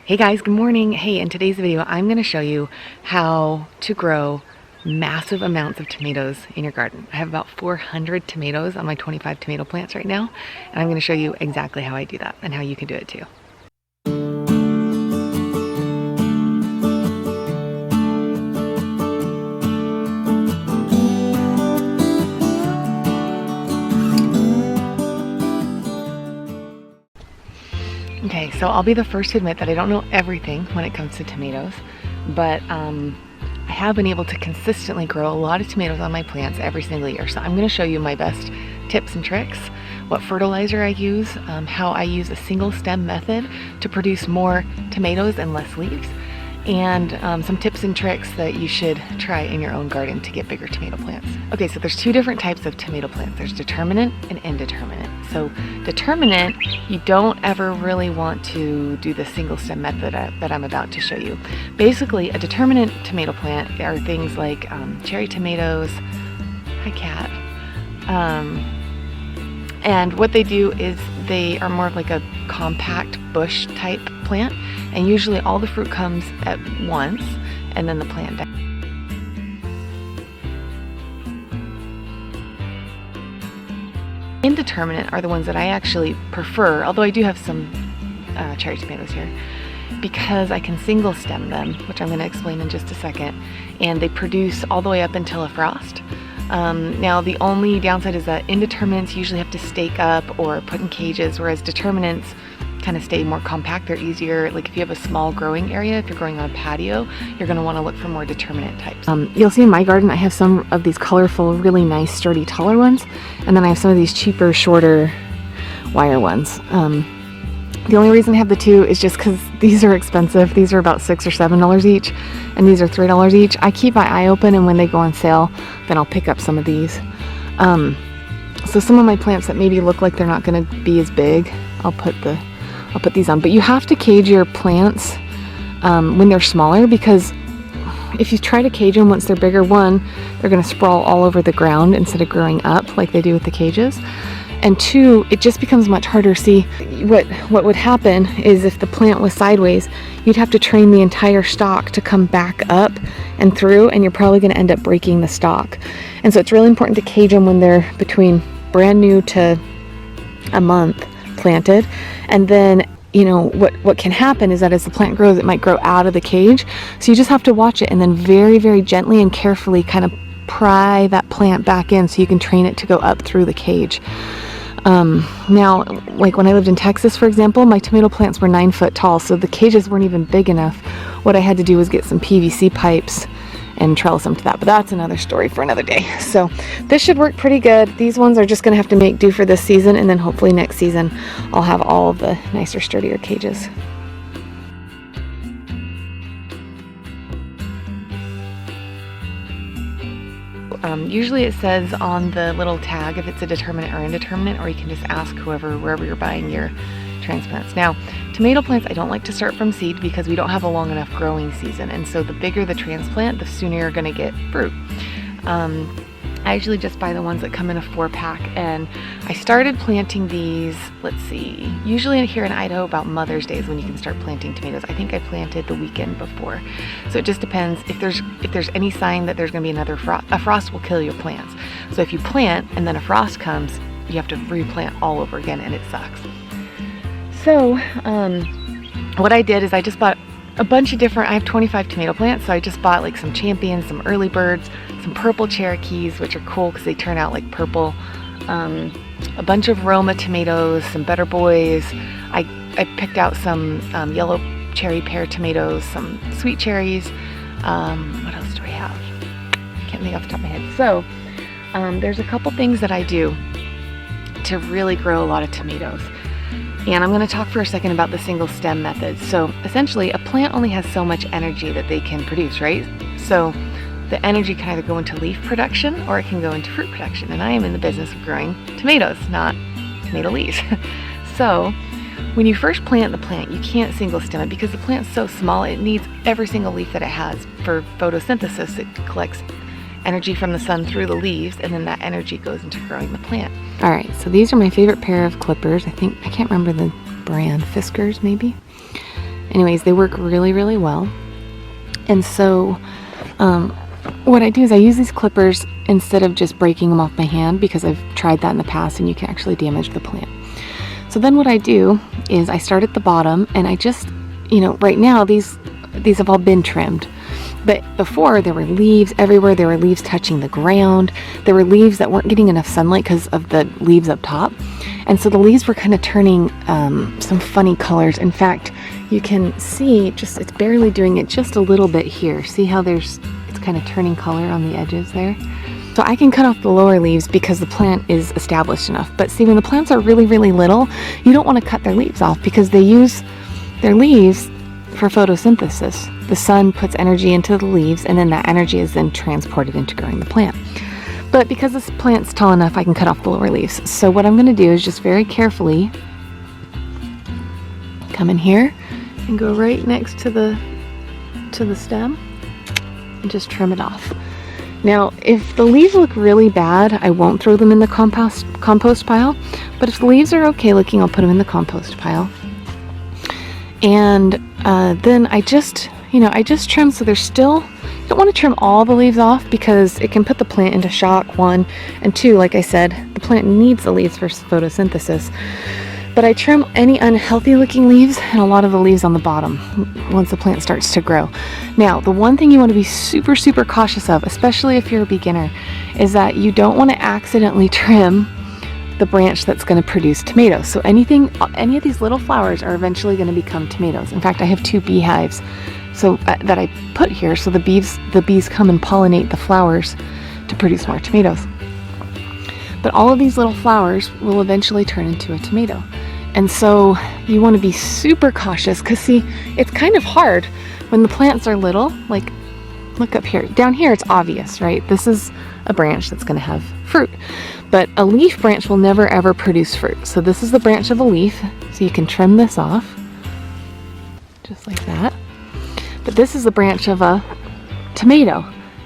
Hey guys, good morning. Hey, in today's video, I'm going to show you how to grow massive amounts of tomatoes in your garden. I have about 400 tomatoes on my 25 tomato plants right now, and I'm going to show you exactly how I do that and how you can do it too. Okay, so I'll be the first to admit that I don't know everything when it comes to tomatoes, but I have been able to consistently grow a lot of tomatoes on my plants every single year. So I'm going to show you my best tips and tricks, what fertilizer I use, how I use a single stem method to produce more tomatoes and less leaves, and some tips and tricks that you should try in your own garden to get bigger tomato plants. Okay, so there's two different types of tomato plants. There's determinate and indeterminate. So determinate, you don't ever really want to do the single stem method that I'm about to show you. Basically, a determinate tomato plant are things like cherry tomatoes. Hi, cat. And what they do is they are more of like a compact bush type plant, and usually all the fruit comes at once and then the plant dies. Indeterminate are the ones that I actually prefer, although I do have some cherry tomatoes here, because I can single stem them, which I'm going to explain in just a second, and they produce all the way up until a frost. Now the only downside is that indeterminates usually have to stake up or put in cages, whereas determinates kind of stay more compact. They're easier, like if you have a small growing area, if you're growing on a patio, you're going to want to look for more determinate types. You'll see in my garden I have some of these colorful, really nice, sturdy, taller ones, and then I have some of these cheaper, shorter wire ones. The only reason I have the two is just because these are expensive. These are about $6 or $7 each, and these are $3 each. I keep my eye open, and when they go on sale, then I'll pick up some of these. So some of my plants that maybe look like they're not going to be as big, I'll put these on. But you have to cage your plants when they're smaller, because if you try to cage them once they're bigger, one, they're going to sprawl all over the ground instead of growing up like they do with the cages. And two, it just becomes much harder. See, what would happen is if the plant was sideways, you'd have to train the entire stalk to come back up and through, and you're probably going to end up breaking the stalk. And so it's really important to cage them when they're between brand new to a month planted. And then, you know, what can happen is that as the plant grows, it might grow out of the cage. So you just have to watch it and then very, very gently and carefully kind of pry that plant back in so you can train it to go up through the cage. Now, like when I lived in Texas, for example, my tomato plants were 9 foot tall, so the cages weren't even big enough. What I had to do was get some PVC pipes and trellis them to that, but that's another story for another day. So this should work pretty good. These ones are just going to have to make do for this season, and then hopefully next season I'll have all of the nicer, sturdier cages. Usually it says on the little tag if it's a determinate or indeterminate, or you can just ask wherever you're buying your transplants. Now, tomato plants I don't like to start from seed because we don't have a long enough growing season, and so the bigger the transplant, the sooner you're going to get fruit. I usually just buy the ones that come in a 4-pack, and I started planting these, let's see, usually here in Idaho about Mother's Day is when you can start planting tomatoes. I think I planted the weekend before. So it just depends if there's any sign that there's going to be another frost. A frost will kill your plants. So if you plant and then a frost comes, you have to replant all over again, and it sucks. So what I did is I just bought a bunch of different, I have 25 tomato plants, so I just bought like some champions, some early birds, some purple Cherokees, which are cool because they turn out like purple, a bunch of Roma tomatoes, some Better Boys. I picked out some yellow cherry pear tomatoes, some sweet cherries. What else do I have? I can't think off the top of my head. So there's a couple things that I do to really grow a lot of tomatoes. And I'm going to talk for a second about the single stem method. So essentially a plant only has so much energy that they can produce, right? So the energy can either go into leaf production or it can go into fruit production. And I am in the business of growing tomatoes, not tomato leaves. So when you first plant the plant, you can't single stem it because the plant's so small, it needs every single leaf that it has for photosynthesis. It collects energy from the sun through the leaves, and then that energy goes into growing the plant. All right, so these are my favorite pair of clippers. I can't remember the brand, Fiskars maybe. Anyways, they work really, really well. And so what I do is I use these clippers instead of just breaking them off my hand, because I've tried that in the past and you can actually damage the plant. So then what I do is I start at the bottom, and I just, right now these have all been trimmed. But before, there were leaves everywhere. There were leaves touching the ground. There were leaves that weren't getting enough sunlight because of the leaves up top. And so the leaves were kind of turning some funny colors. In fact, you can see it's barely doing it just a little bit here. See how it's kind of turning color on the edges there? So I can cut off the lower leaves because the plant is established enough. But see, when the plants are really, really little, you don't want to cut their leaves off because they use their leaves for photosynthesis. The sun puts energy into the leaves, and then that energy is then transported into growing the plant. But because this plant's tall enough, I can cut off the lower leaves. So what I'm going to do is just very carefully come in here and go right next to the stem and just trim it off. Now, if the leaves look really bad, I won't throw them in the compost pile. But if the leaves are okay looking, I'll put them in the compost pile. And then I just trim, so there's still, you don't want to trim all the leaves off because it can put the plant into shock, 1, and 2, like I said, the plant needs the leaves for photosynthesis. But I trim any unhealthy looking leaves and a lot of the leaves on the bottom once the plant starts to grow. Now, the one thing you want to be super, super cautious of, especially if you're a beginner, is that you don't want to accidentally trim the branch that's going to produce tomatoes. So any of these little flowers are eventually going to become tomatoes. In fact, I have 2 beehives that I put here, so the bees come and pollinate the flowers to produce more tomatoes. But all of these little flowers will eventually turn into a tomato. And so you want to be super cautious, because see, it's kind of hard when the plants are little. Like, look up here. Down here it's obvious, right? This is a branch that's going to have fruit. But a leaf branch will never ever produce fruit. So this is the branch of a leaf. So you can trim this off just like that. But this is the branch of a tomato.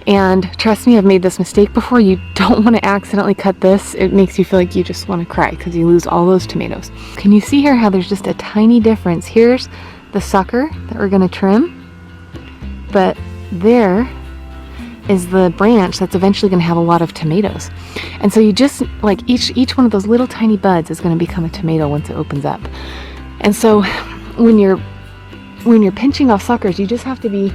And trust me, I've made this mistake before. You don't want to accidentally cut this. It makes you feel like you just want to cry because you lose all those tomatoes. Can you see here how there's just a tiny difference? Here's the sucker that we're going to trim. But there is the branch that's eventually going to have a lot of tomatoes. And so you just, like, each one of those little tiny buds is going to become a tomato once it opens up. And so when you're pinching off suckers, you just have to be,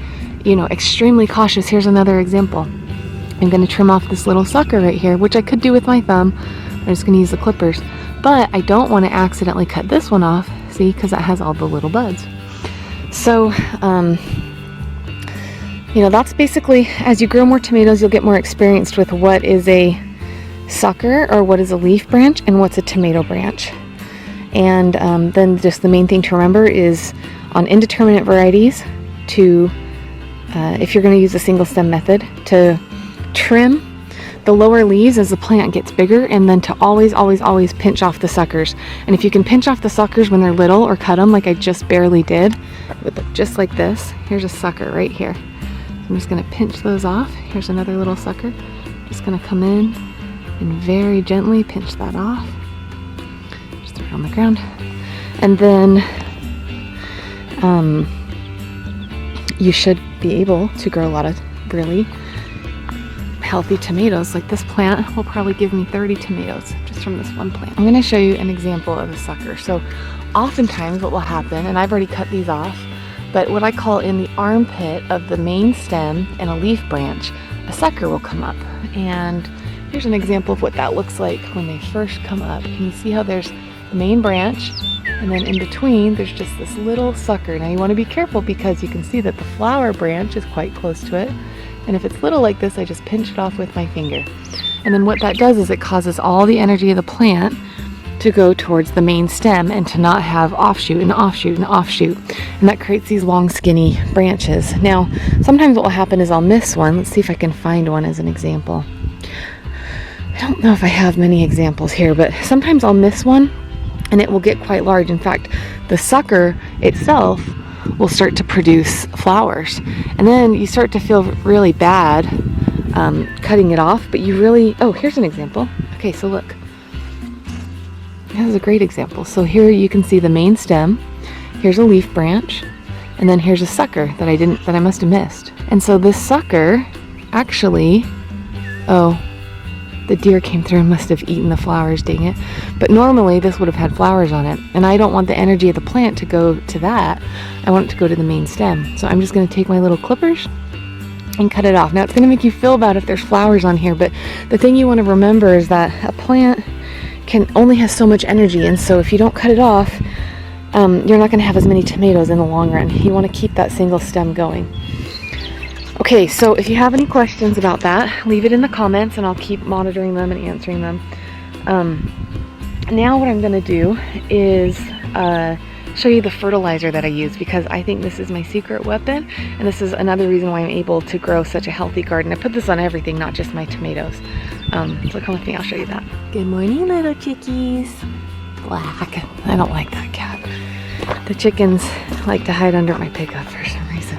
extremely cautious. Here's another example. I'm going to trim off this little sucker right here, which I could do with my thumb. I'm just going to use the clippers. But I don't want to accidentally cut this one off, see, because that has all the little buds. So, that's basically, as you grow more tomatoes, you'll get more experienced with what is a sucker or what is a leaf branch and what's a tomato branch. And then just the main thing to remember is on indeterminate varieties if you're going to use a single stem method, to trim the lower leaves as the plant gets bigger, and then to always, always, always pinch off the suckers. And if you can pinch off the suckers when they're little or cut them like I just barely did, it would look just like this. Here's a sucker right here. I'm just going to pinch those off. Here's another little sucker. Just going to come in and very gently pinch that off. Just throw it on the ground. And then you should be able to grow a lot of really healthy tomatoes. Like this plant will probably give me 30 tomatoes just from this one plant. I'm going to show you an example of a sucker. So oftentimes what will happen, and I've already cut these off, but what I call in the armpit of the main stem and a leaf branch, a sucker will come up. And here's an example of what that looks like when they first come up. Can you see how there's the main branch, and then in between there's just this little sucker. Now you want to be careful because you can see that the flower branch is quite close to it. And if it's little like this, I just pinch it off with my finger. And then what that does is it causes all the energy of the plant to go towards the main stem and to not have offshoot and offshoot and offshoot. And that creates these long skinny branches. Now, sometimes what will happen is I'll miss one. Let's see if I can find one as an example. I don't know if I have many examples here, but sometimes I'll miss one and it will get quite large. In fact, the sucker itself will start to produce flowers. And then you start to feel really bad cutting it off, but you really, oh, here's an example. Okay, so look. This is a great example. So here you can see the main stem. Here's a leaf branch. And then here's a sucker that I must have missed. And so this sucker actually, oh, the deer came through and must have eaten the flowers, dang it. But normally this would have had flowers on it, and I don't want the energy of the plant to go to that. I want it to go to the main stem. So I'm just gonna take my little clippers and cut it off. Now it's gonna make you feel bad if there's flowers on here, but the thing you wanna remember is that a plant only has so much energy, and so if you don't cut it off, you're not gonna have as many tomatoes in the long run. You wanna keep that single stem going. Okay, so if you have any questions about that, leave it in the comments and I'll keep monitoring them and answering them. Now what I'm gonna do is show you the fertilizer that I use, because I think this is my secret weapon, and this is another reason why I'm able to grow such a healthy garden. I put this on everything, not just my tomatoes. So come with me, I'll show you that. Good morning, little chickies. Black. I don't like that cat. The chickens like to hide under my pickup for some reason.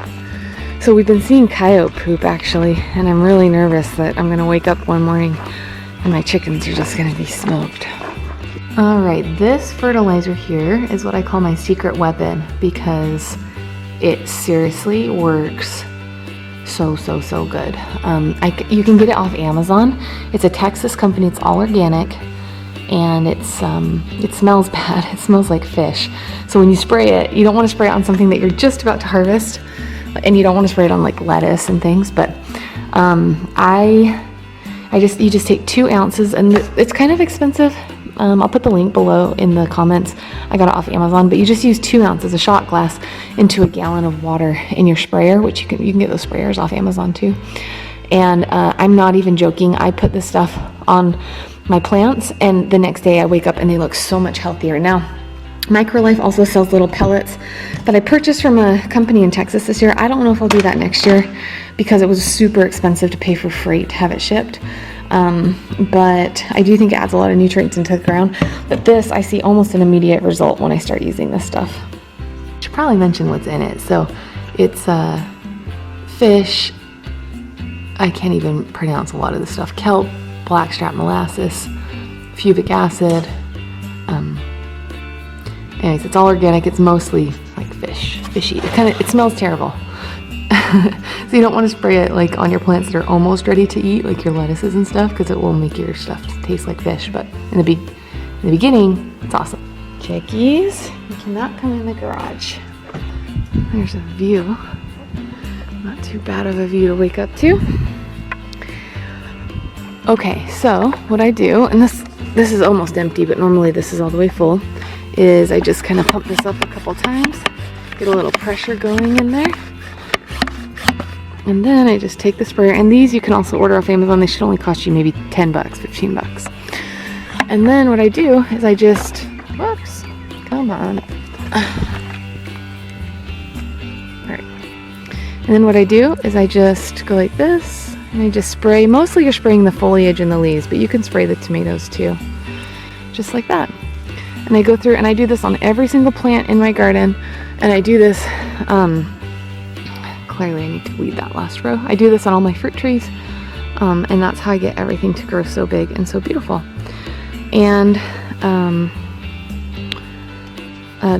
So we've been seeing coyote poop actually, and I'm really nervous that I'm gonna wake up one morning and my chickens are just gonna be smoked. All right, this fertilizer here is what I call my secret weapon, because it seriously works so good. You can get it off Amazon. It's a Texas company, it's all organic, and it smells bad. It smells like fish. So when you spray it, you don't want to spray it on something that you're just about to harvest, and you don't want to spray it on like lettuce and things, but you just take 2 ounces, and it's kind of expensive. I'll put the link below in the comments. I got it off Amazon, but you just use 2 ounces, a shot glass, into a gallon of water in your sprayer, which you can get those sprayers off Amazon too. And I'm not even joking. I put this stuff on my plants, and the next day I wake up and they look so much healthier. Now, Microlife also sells little pellets that I purchased from a company in Texas this year. I don't know if I'll do that next year because it was super expensive to pay for freight to have it shipped. But I do think it adds a lot of nutrients into the ground. But this, I see almost an immediate result when I start using this stuff. I should probably mention what's in it. So it's fish, I can't even pronounce a lot of the stuff, kelp, blackstrap molasses, fubic acid. Anyways, it's all organic. It's mostly like fishy. It smells terrible. So you don't want to spray it like on your plants that are almost ready to eat, like your lettuces and stuff, because it will make your stuff taste like fish. But in the beginning, it's awesome. Chickies, you cannot come in the garage. There's a view. Not too bad of a view to wake up to. Okay, so what I do, and this is almost empty, but normally this is all the way full, is I just kind of pump this up a couple times, get a little pressure going in there. And then I just take the sprayer, and these you can also order off Amazon. They should only cost you maybe 10 bucks, 15 bucks. And then what I do is I just, whoops, come on. All right. And then what I do is I just go like this, and I just spray. Mostly you're spraying the foliage and the leaves, but you can spray the tomatoes too. Just like that. And I go through, and I do this on every single plant in my garden. And I do this, clearly I need to weed that last row. I do this on all my fruit trees, and that's how I get everything to grow so big and so beautiful. And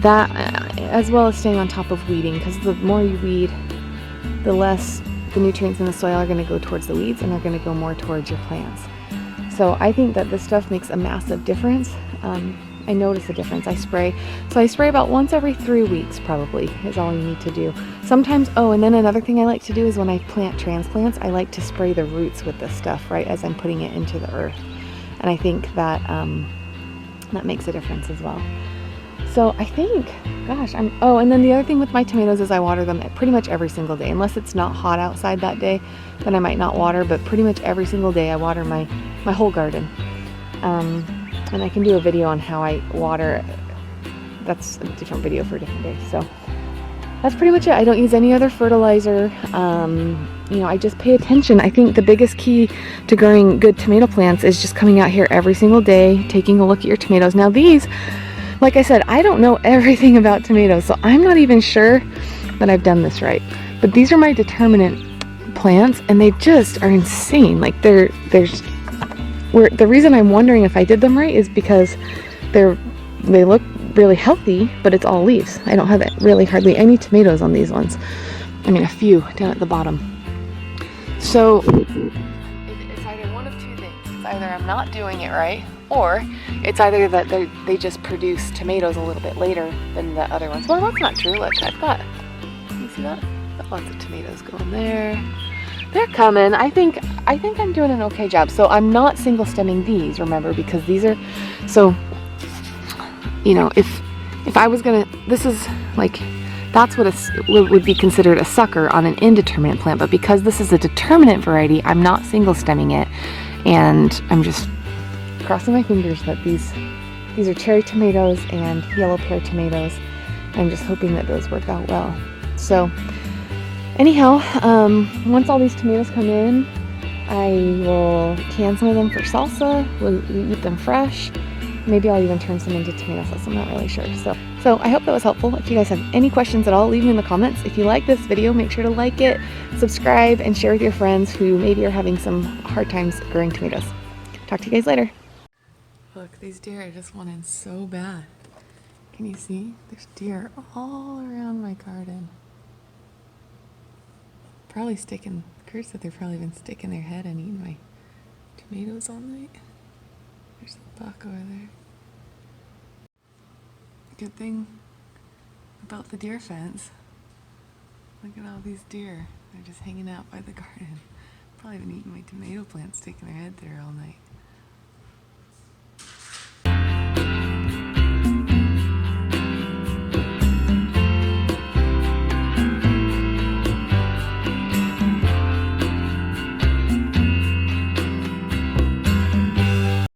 that, as well as staying on top of weeding, because the more you weed, the less the nutrients in the soil are going to go towards the weeds, and they're going to go more towards your plants. So I think that this stuff makes a massive difference. I notice a difference. I spray about once every 3 weeks probably is all you need to do. Sometimes, and then another thing I like to do is when I plant transplants, I like to spray the roots with this stuff right as I'm putting it into the earth. And I think that that makes a difference as well. So I think, gosh, and then the other thing with my tomatoes is I water them pretty much every single day. Unless it's not hot outside that day, then I might not water, but pretty much every single day I water my whole garden. And I can do a video on how I water. That's a different video for a different day. So that's pretty much it. I don't use any other fertilizer. I just pay attention. I think the biggest key to growing good tomato plants is just coming out here every single day, taking a look at your tomatoes. Now these, like I said, I don't know everything about tomatoes, so I'm not even sure that I've done this right. But these are my determinant plants, and they just are insane. Like the reason I'm wondering if I did them right is because they look really healthy, but it's all leaves. I don't have really hardly any tomatoes on these ones. I mean, a few down at the bottom. So it's either one of two things. It's either I'm not doing it right, or it's either that they just produce tomatoes a little bit later than the other ones. Well, that's not true. Look, I've got, you see that? Got lots of tomatoes going there. They're coming. I think I'm doing an okay job. So I'm not single stemming these, remember, because these are, so, you know, if I was gonna, this is like, that's what would be considered a sucker on an indeterminate plant, but because this is a determinate variety, I'm not single stemming it, and I'm just crossing my fingers that these are cherry tomatoes and yellow pear tomatoes. I'm just hoping that those work out well. So anyhow, once all these tomatoes come in, I will can some of them for salsa. We'll eat them fresh. Maybe I'll even turn some into tomato sauce. I'm not really sure. So I hope that was helpful. If you guys have any questions at all, leave them in the comments. If you like this video, make sure to like it, subscribe, and share with your friends who maybe are having some hard times growing tomatoes. Talk to you guys later. Look, these deer I just want in so bad. Can you see? There's deer all around my garden. Probably sticking, Kurt said they've probably been sticking their head and eating my tomatoes all night. There's the buck over there. Good thing about the deer fence. Look at all these deer. They're just hanging out by the garden. Probably been eating my tomato plants, sticking their head there all night.